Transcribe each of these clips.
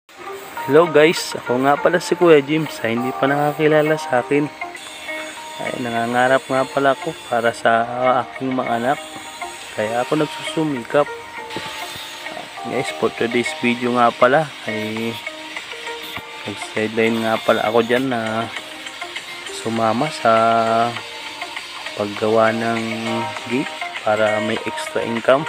Hello guys, ako nga pala si Kuya Jim. Sa hindi pa nakakilala sa akin, ay nangangarap nga pala ako para sa aking mga anak. Kaya ako nagsusumikap. Guys, for today's video nga pala ay nag-sideline nga pala ako dyan na sumama sa paggawa ng gate para may extra income.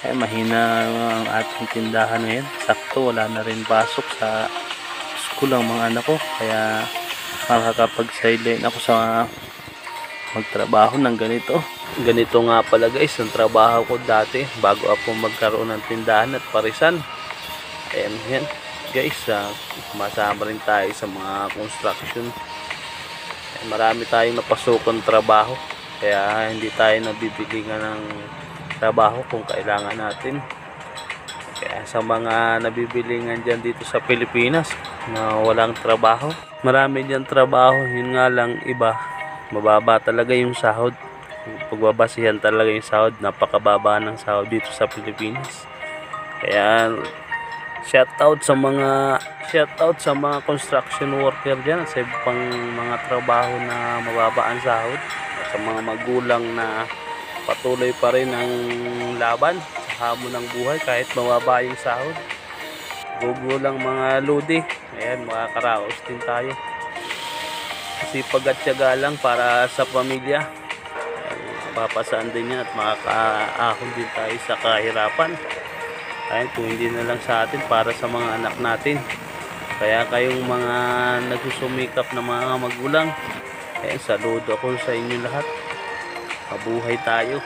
Ay mahina ang ating tindahan ngayon. Sakto wala na rin pasok sa school ang mga anak ko, kaya makakapag-sideline ako sa magtrabaho ng ganito. Ganito nga pala guys ang trabaho ko dati bago ako magkaroon ng tindahan at parisan. Ayan yan guys, sumasama rin tayo sa mga construction. Marami tayong napasukan trabaho, kaya hindi tayo nabibilingan ng trabaho kung kailangan natin. Kaya sa mga nabibilingan dyan dito sa Pilipinas na walang trabaho, marami dyan trabaho, yun nga lang iba, mababa talaga yung sahod. Pagbabasihan talaga yung sahod, napakababa ng sahod dito sa Pilipinas. Kaya shoutout sa mga construction worker dyan, sa ibang mga trabaho na mababa ang sahod, at sa mga magulang na patuloy pa rin ang laban sa hamon ng buhay kahit mababa yung sahod. Gugulang mga lodi, ayan, makakaraos din tayo. Sipag at tiyaga lang para sa pamilya, papasaan din yan at makakaahon din tayo sa kahirapan. Ayan, kung hindi na lang sa atin, para sa mga anak natin. Kaya kayong mga nagsusumikap na mga magulang, ayan, saludo ako sa inyo lahat. Mabuhay tayo.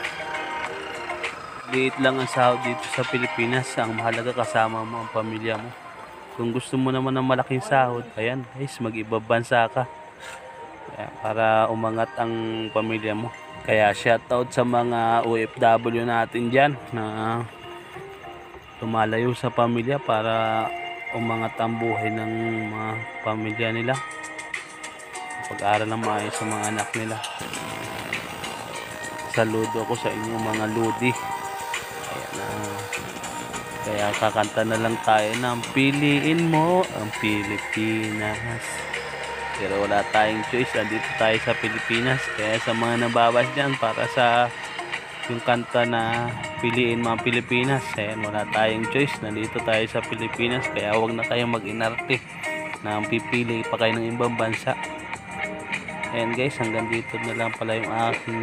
Liit lang ang sahod dito sa Pilipinas. Ang mahalaga kasama mo ang pamilya mo. Kung gusto mo naman ng malaking sahod, ayan guys, mag-ibang bansa ka. Ayan, para umangat ang pamilya mo. Kaya shoutout sa mga OFW natin dyan na lumalayo sa pamilya para umangat ang buhay ng mga pamilya nila. Pag-aaral ng maayos sa mga anak nila. Saludo ako sa inyong mga lodi. Ayan, kaya kakanta na lang tayo ng piliin mo ang Pilipinas. Pero wala tayong choice, andito tayo sa Pilipinas. Kaya sa mga nababas dyan, para sa yung kanta na piliin mo ang Pilipinas, ayan, wala tayong choice, nandito tayo sa Pilipinas. Kaya wag na kayong mag-inarte na pipili pa kayo ng ibang bansa. Ayan guys, hanggang dito na lang pala yung aking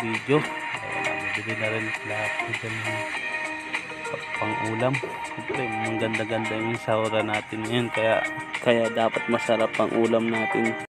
video. Ayan, nabili na rin lahat dyan pang ulam. Siyempre, maganda-ganda yung sahura natin ngayon, kaya dapat masarap ang ulam natin.